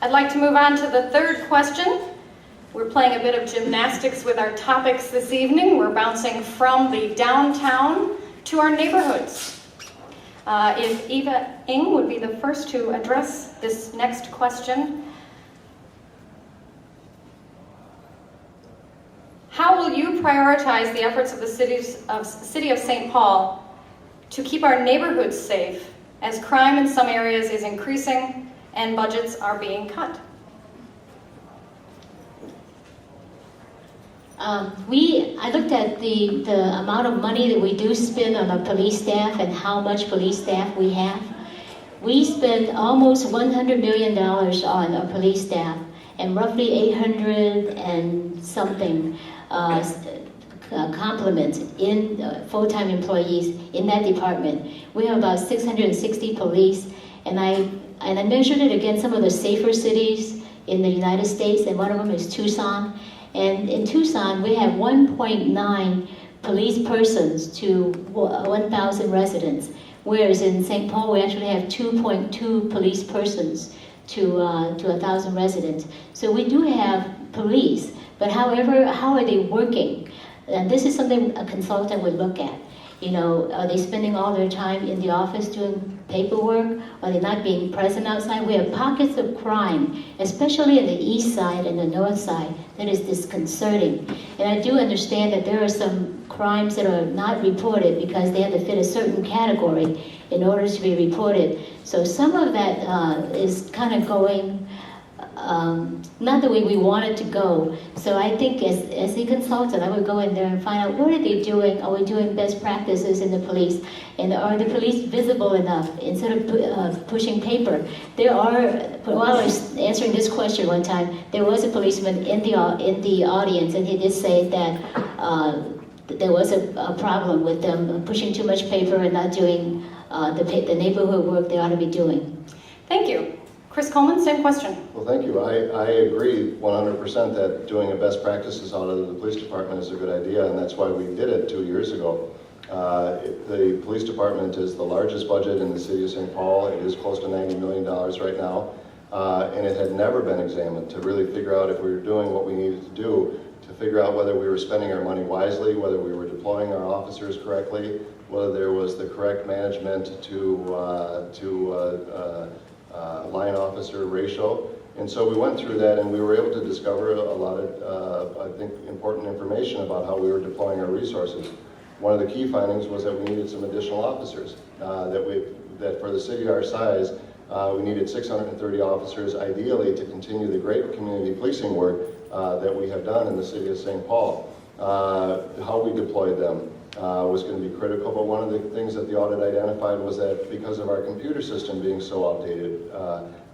I'd like to move on to the third question. We're playing a bit of gymnastics with our topics this evening. We're bouncing from the downtown to our neighborhoods. If Eva Ng would be the first to address this next question. How will you prioritize the efforts of the City of St. Paul to keep our neighborhoods safe as crime in some areas is increasing and budgets are being cut? I looked at the amount of money that we do spend on our police staff and how much police staff we have. We spend almost $100 million on our police staff and roughly 800 and something complements in full-time employees in that department. We have about 660 police, and I measured it against some of the safer cities in the United States, and one of them is Tucson. And in Tucson, we have 1.9 police persons to 1,000 residents, whereas in St. Paul, we actually have 2.2 police persons to 1,000 residents. So we do have police, but however, how are they working? And this is something a consultant would look at. You know, are they spending all their time in the office doing paperwork? Are they not being present outside? We have pockets of crime, especially in the east side and the north side, that is disconcerting. And I do understand that there are some crimes that are not reported because they have to fit a certain category in order to be reported. So some of that is kind of going not the way we want it to go. So I think as a consultant, I would go in there and find out what are they doing? Are we doing best practices in the police? And are the police visible enough instead of pushing paper? There are, while I was answering this question one time, there was a policeman in the audience, and he did say that there was a problem with them pushing too much paper and not doing the neighborhood work they ought to be doing. Thank you. Chris Coleman, same question. Well, thank you. I agree 100% that doing a best practices audit of the police department is a good idea, and that's why we did it 2 years ago. The police department is the largest budget in the city of St. Paul. It is close to $90 million right now, and it had never been examined to really figure out if we were doing what we needed to do, to figure out whether we were spending our money wisely, whether we were deploying our officers correctly, whether there was the correct management to line officer ratio. And so we went through that, and we were able to discover a lot of, I think, important information about how we were deploying our resources. One of the key findings was that we needed some additional officers, that for the city our size, we needed 630 officers, ideally, to continue the great community policing work that we have done in the city of St. Paul. How we deployed them was going to be critical, but one of the things that the audit identified was that because of our computer system being so outdated,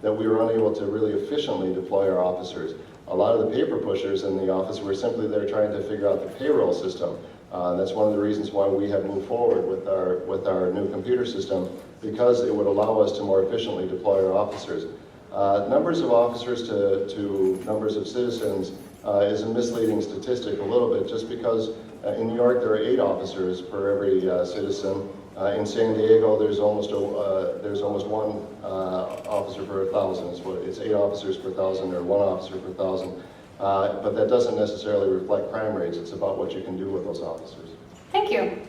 that we were unable to really efficiently deploy our officers. A lot of the paper pushers in the office were simply there trying to figure out the payroll system. That's one of the reasons why we have moved forward with our new computer system, because it would allow us to more efficiently deploy our officers. Numbers of officers to numbers of citizens is a misleading statistic a little bit, just because in New York there are 8 officers per every citizen. In San Diego there's almost 1 officer per 1,000. It's 8 officers per 1,000 or 1 officer per 1,000. But that doesn't necessarily reflect crime rates. It's about what you can do with those officers. Thank you.